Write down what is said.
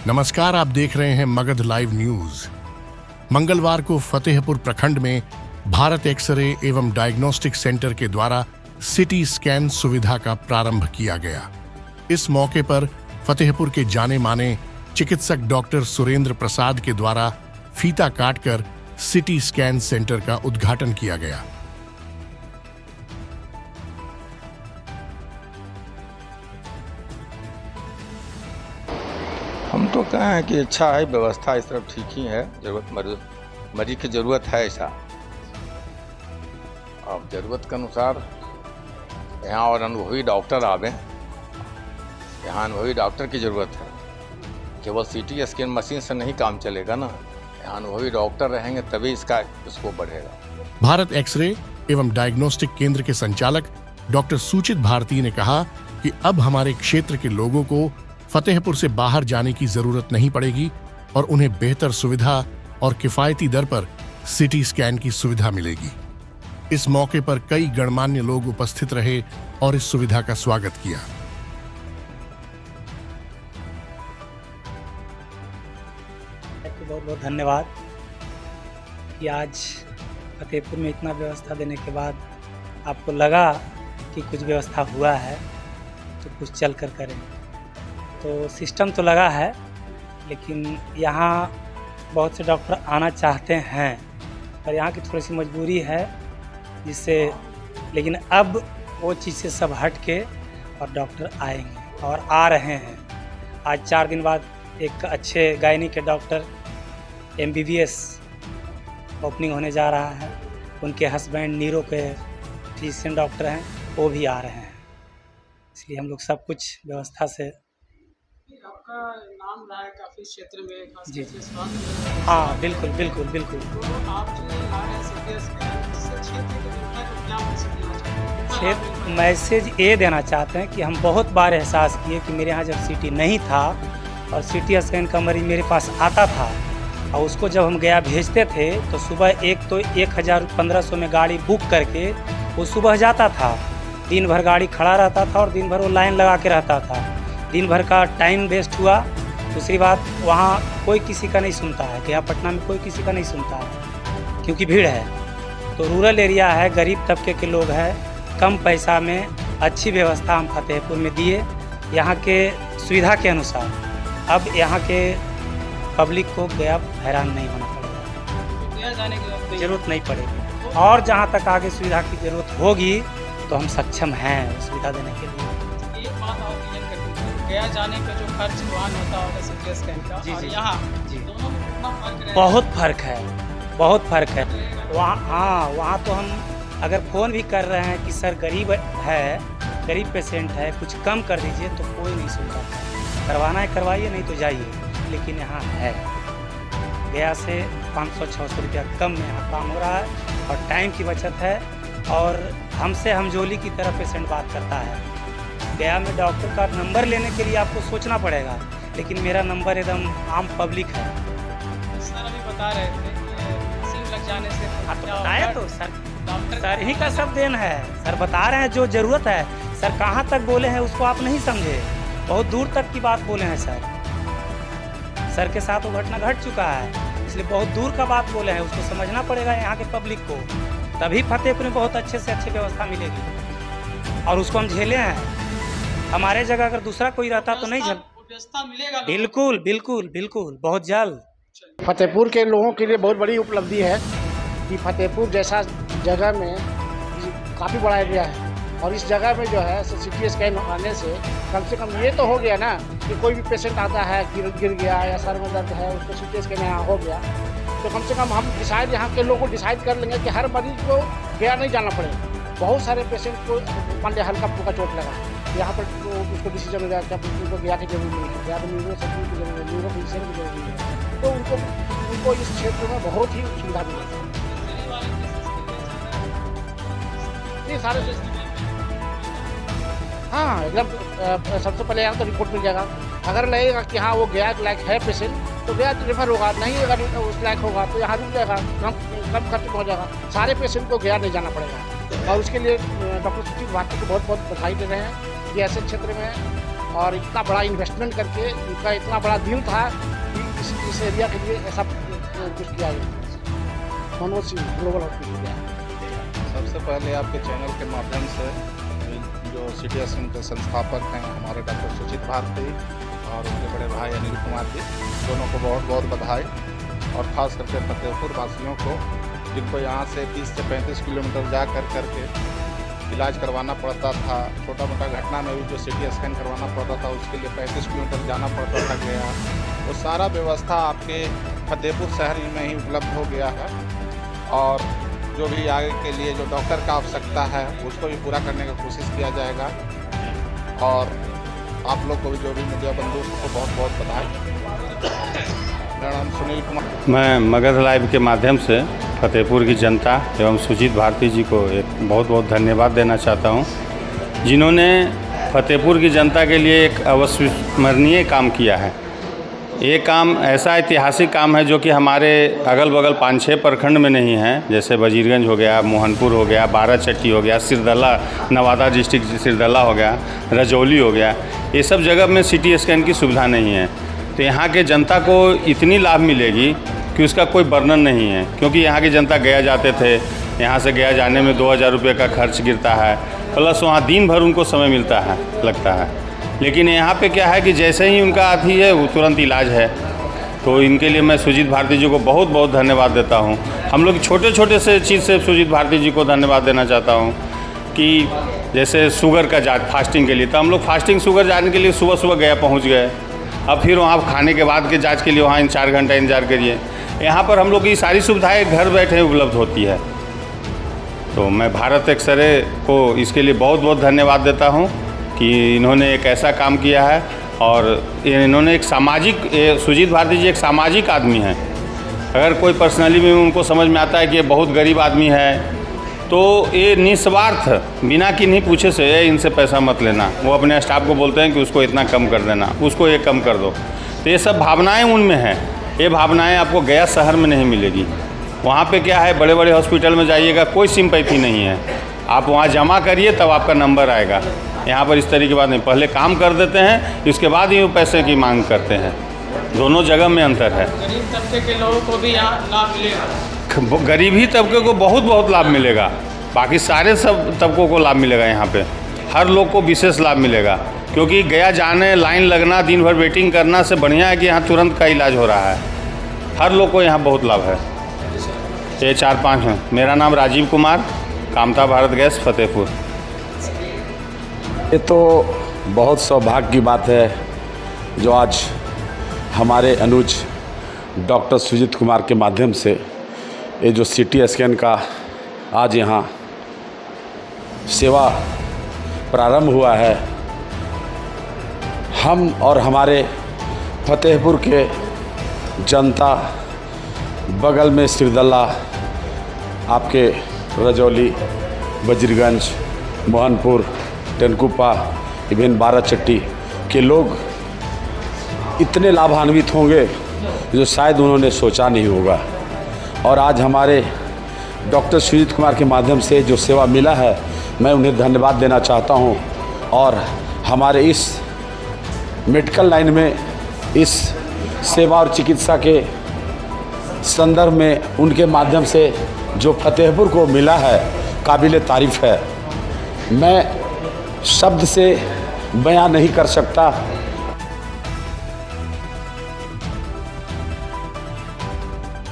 नमस्कार, आप देख रहे हैं मगध लाइव न्यूज। मंगलवार को फतेहपुर प्रखंड में भारत एक्सरे एवं डायग्नोस्टिक सेंटर के द्वारा सिटी स्कैन सुविधा का प्रारंभ किया गया। इस मौके पर फतेहपुर के जाने माने चिकित्सक डॉक्टर सुरेंद्र प्रसाद के द्वारा फीता काटकर सिटी स्कैन सेंटर का उद्घाटन किया गया। हम तो कहें कि अच्छा है, व्यवस्था इस तरफ ठीक ही है। मरीज की ज़रूरत है ऐसा। अब ज़रूरत के अनुसार यहाँ और अनुभवी डॉक्टर आवें। यहाँ अनुभवी डॉक्टर की ज़रूरत है। केवल सीटी स्कैन मशीन से नहीं काम चलेगा ना, यहाँ अनुभवी डॉक्टर रहेंगे तभी इसको बढ़ेगा। भारत एक्सरे एवं डायग्नोस्टिक केंद्र के संचालक डॉक्टर सुचित भारती ने कहा कि अब हमारे क्षेत्र के लोगों को फतेहपुर से बाहर जाने की जरूरत नहीं पड़ेगी और उन्हें बेहतर सुविधा और किफायती दर पर सिटी स्कैन की सुविधा मिलेगी। इस मौके पर कई गणमान्य लोग उपस्थित रहे और इस सुविधा का स्वागत किया। बहुत बहुत धन्यवाद कि आज फतेहपुर में इतना व्यवस्था देने के बाद आपको लगा कि कुछ व्यवस्था हुआ है तो कुछ चल कर करें। तो सिस्टम तो लगा है, लेकिन यहाँ बहुत से डॉक्टर आना चाहते हैं पर यहाँ की थोड़ी सी मजबूरी है जिससे, लेकिन अब वो चीज़ से सब हट के और डॉक्टर आएंगे और आ रहे हैं। आज 4 दिन बाद एक अच्छे गायनी के डॉक्टर MBBS ओपनिंग होने जा रहा है। उनके हस्बैंड नीरो के फिजिशियन डॉक्टर हैं, वो भी आ रहे हैं। इसलिए हम लोग सब कुछ व्यवस्था से। आपका नाम रहा है काफ़ी क्षेत्र में, खास जी करके स्वास्थ्य। हाँ, बिल्कुल बिल्कुल बिल्कुल। तो आप जो ला रहे हैं सिटी स्कैन, इससे क्षेत्र के जनता को क्या मैसेज देना चाहते हैं? क्षेत्र मैसेज ये देना चाहते हैं कि हम बहुत बार एहसास किए कि मेरे यहाँ जब सिटी नहीं था और सिटी स्कैन का मरीज मेरे पास आता था और उसको जब हम गया भेजते थे तो सुबह 1,1500 में गाड़ी बुक करके वो सुबह जाता था। दिन भर गाड़ी खड़ा रहता था और दिन भर वो लाइन लगा के रहता था। दिन भर का टाइम वेस्ट हुआ। दूसरी बात, वहाँ कोई किसी का नहीं सुनता है, गया पटना में कोई किसी का नहीं सुनता है क्योंकि भीड़ है। तो रूरल एरिया है, गरीब तबके के लोग हैं, कम पैसा में अच्छी व्यवस्था हम फतेहपुर में दिए यहाँ के सुविधा के अनुसार। अब यहाँ के पब्लिक को गया हैरान नहीं होना पड़ेगा, गया जाने की ज़रूरत नहीं पड़ेगी। और जहाँ तक आगे सुविधा की ज़रूरत होगी तो हम सक्षम हैं सुविधा देने के लिए। एक बात और क्लियर कर दीजिए, गया जाने का जो खर्च वहन होता होगा सिटी स्कैन का जी, और जी, यहाँ जी। दोनों में कितना फर्क रहेगा? बहुत फ़र्क है, बहुत फ़र्क है। वहाँ हाँ, वहाँ तो हम अगर फ़ोन भी कर रहे हैं कि सर गरीब है, गरीब पेशेंट है, कुछ कम कर दीजिए, तो कोई नहीं सुनता है। करवाना है करवाइए, नहीं तो जाइए। लेकिन यहाँ है, गया से 500-600 रुपया कम में यहाँ काम हो रहा है और टाइम की बचत है। और हमसे हमजोली की तरह पेशेंट बात करता है। गया में डॉक्टर का नंबर लेने के लिए आपको सोचना पड़ेगा, लेकिन मेरा नंबर एकदम आम पब्लिक है। सर अभी बता रहे थे कि मशीन लग जाने से हाँ, तो क्या बताया होगा? तो सर, डॉक्टर सर ही का सब देन है। सर बता रहे हैं जो ज़रूरत है। सर कहाँ तक बोले हैं उसको आप नहीं समझे, बहुत दूर तक की बात बोले हैं सर। सर के साथ वो घटना घट चुका है, इसलिए बहुत दूर का बात बोले हैं, उसको समझना पड़ेगा यहाँ के पब्लिक को। तभी फतेहपुर में बहुत अच्छे से अच्छी व्यवस्था मिलेगी और उसको हम झेले हैं। हमारे जगह अगर दूसरा कोई रहता तो नहीं झेल। व्यवस्था मिलेगा। बिल्कुल बिल्कुल बिल्कुल, बहुत जल्द। फतेहपुर के लोगों के लिए बहुत बड़ी उपलब्धि है कि फतेहपुर जैसा जगह में काफ़ी बड़ा एरिया है और इस जगह में जो है सिटी स्कैन आने से कम ये तो हो गया ना कि कोई भी पेशेंट आता है गिर गया या सर में दर्द है, उसको सिटी स्कैन यहाँ हो गया तो कम से कम हम डिसाइड यहाँ के लोगों को डिसाइड कर लेंगे कि हर मरीज को गया नहीं जाना पड़ेगा। बहुत सारे पेशेंट को मान लिया हल्का फुल्का चोट लगा, यहाँ पर तो उसको डिसीजन हो जाएगा कि उनको गया की जरूरत नहीं है, गया तो न्यूरो सर्जरी की जरूरत है, न्यूरो फिजिशियन की जरूरत है। तो उनको इस क्षेत्र में बहुत ही सुविधा मिलेगी। ये सारे हाँ एकदम सबसे पहले यहाँ तो रिपोर्ट मिल जाएगा। अगर लगेगा कि हाँ वो गया लायक है पेशेंट तो गया रेफर होगा, नहीं अगर उस लायक होगा तो यहाँ रुक जाएगा, कम खर्च में हो जाएगा। सारे पेशेंट को गया नहीं जाना पड़ेगा और उसके लिए डॉक्टर सुचित भारती को बहुत बहुत बधाई दे रहे हैं कि ऐसे क्षेत्र में और इतना बड़ा इन्वेस्टमेंट करके उनका इतना बड़ा दिल था कि इस एरिया के लिए ऐसा कुछ किया गया। Manoj Singh global hospital. सबसे पहले आपके चैनल के माध्यम से जो सिटी स्कैन के संस्थापक हैं हमारे डॉक्टर सुजीत भारती और उनके बड़े भाई अनिल कुमार जी, दोनों को बहुत बहुत बधाई। और ख़ास करके फतेहपुर वासियों को, जिनको यहाँ से 30 से 35 किलोमीटर जा करके इलाज करवाना पड़ता था, छोटा मोटा घटना में भी जो सिटी स्कैन करवाना पड़ता था उसके लिए 35 किलोमीटर जाना पड़ता था गया, वो सारा व्यवस्था आपके फतेहपुर शहर में ही उपलब्ध हो गया है। और जो भी आगे के लिए जो डॉक्टर का आवश्यकता है उसको भी पूरा करने का कोशिश किया जाएगा। और आप लोग को भी, जो भी मीडिया बंधु को बहुत बहुत बधाई। मेरा नाम सुनील कुमार। मैं मगध लाइव के माध्यम से फतेहपुर की जनता एवं सुजीत भारती जी को एक बहुत बहुत धन्यवाद देना चाहता हूं, जिन्होंने फतेहपुर की जनता के लिए एक अविस्मरणीय काम किया है। ये काम ऐसा ऐतिहासिक काम है जो कि हमारे अगल बगल 5-6 प्रखंड में नहीं है। जैसे वजीरगंज हो गया, मोहनपुर हो गया, बाराचट्टी हो गया, सिरदला, नवादा डिस्ट्रिक्ट सिरदला हो गया, रजौली हो गया, ये सब जगह में सिटी स्कैन की सुविधा नहीं है। तो यहाँ के जनता को इतनी लाभ मिलेगी कि उसका कोई वर्णन नहीं है। क्योंकि यहाँ की जनता गया जाते थे, यहाँ से गया जाने में 2000 रुपये का खर्च गिरता है, प्लस वहाँ दिन भर उनको समय मिलता है लगता है। लेकिन यहाँ पे क्या है कि जैसे ही उनका आती है वो तुरंत इलाज है। तो इनके लिए मैं सुजीत भारती जी को बहुत बहुत धन्यवाद देता हूँ। हम लोग छोटे छोटे से चीज़ से सुजीत भारती जी को धन्यवाद देना चाहता हूँ कि जैसे शुगर का जाँच फास्टिंग के लिए, तो हम लोग फास्टिंग शुगर जाने के लिए सुबह सुबह गया पहुँच गए। अब फिर वहाँ खाने के बाद के जाँच के लिए वहाँ 4 घंटा इंतजार करिए। यहाँ पर हम लोग की सारी सुविधाएँ घर बैठे उपलब्ध होती है। तो मैं भारत एक्सरे को इसके लिए बहुत बहुत धन्यवाद देता हूँ कि इन्होंने एक ऐसा काम किया है। और इन्होंने एक सामाजिक, सुजीत भारती जी एक सामाजिक आदमी हैं। अगर कोई पर्सनली में उनको समझ में आता है कि ये बहुत गरीब आदमी है, तो ये निस्वार्थ बिना किन्हीं पूछे से इनसे पैसा मत लेना, वो अपने स्टाफ को बोलते हैं कि उसको इतना कम कर देना, उसको ये कम कर दो। तो ये सब भावनाएँ उनमें हैं। ये भावनाएँ आपको गया शहर में नहीं मिलेगी। वहाँ पे क्या है, बड़े बड़े हॉस्पिटल में जाइएगा कोई सिंपैथी नहीं है, आप वहाँ जमा करिए तब आपका नंबर आएगा। यहाँ पर इस तरीके की बात नहीं, पहले काम कर देते हैं इसके बाद ही वो पैसे की मांग करते हैं। दोनों जगह में अंतर है। गरीब तबके के लोगों को भी यहाँ लाभ मिलेगा। गरीब ही तबके को बहुत बहुत लाभ मिलेगा, बाकी सारे सब तबकों को लाभ मिलेगा। यहाँ पे हर लोग को विशेष लाभ मिलेगा, क्योंकि गया जाने, लाइन लगना, दिन भर वेटिंग करना से बढ़िया है कि यहाँ तुरंत का इलाज हो रहा है। हर लोग को यहाँ बहुत लाभ है। ये 4-5 हैं। मेरा नाम राजीव कुमार, कामता भारत गैस, फतेहपुर। ये तो बहुत सौभाग्य की बात है जो आज हमारे अनुज डॉक्टर सुजीत कुमार के माध्यम से ये जो सिटी स्कैन का आज यहाँ सेवा प्रारंभ हुआ है। हम और हमारे फतेहपुर के जनता, बगल में सिरदला, आपके रजौली, वजीरगंज, मोहनपुर, टेनकुपा, इवन बाराचट्टी के लोग इतने लाभान्वित होंगे जो शायद उन्होंने सोचा नहीं होगा। और आज हमारे डॉक्टर सुजीत कुमार के माध्यम से जो सेवा मिला है, मैं उन्हें धन्यवाद देना चाहता हूं। और हमारे इस मेडिकल लाइन में, इस सेवा और चिकित्सा के संदर्भ में उनके माध्यम से जो फतेहपुर को मिला है, काबिल तारीफ़ है। मैं शब्द से बयां नहीं कर सकता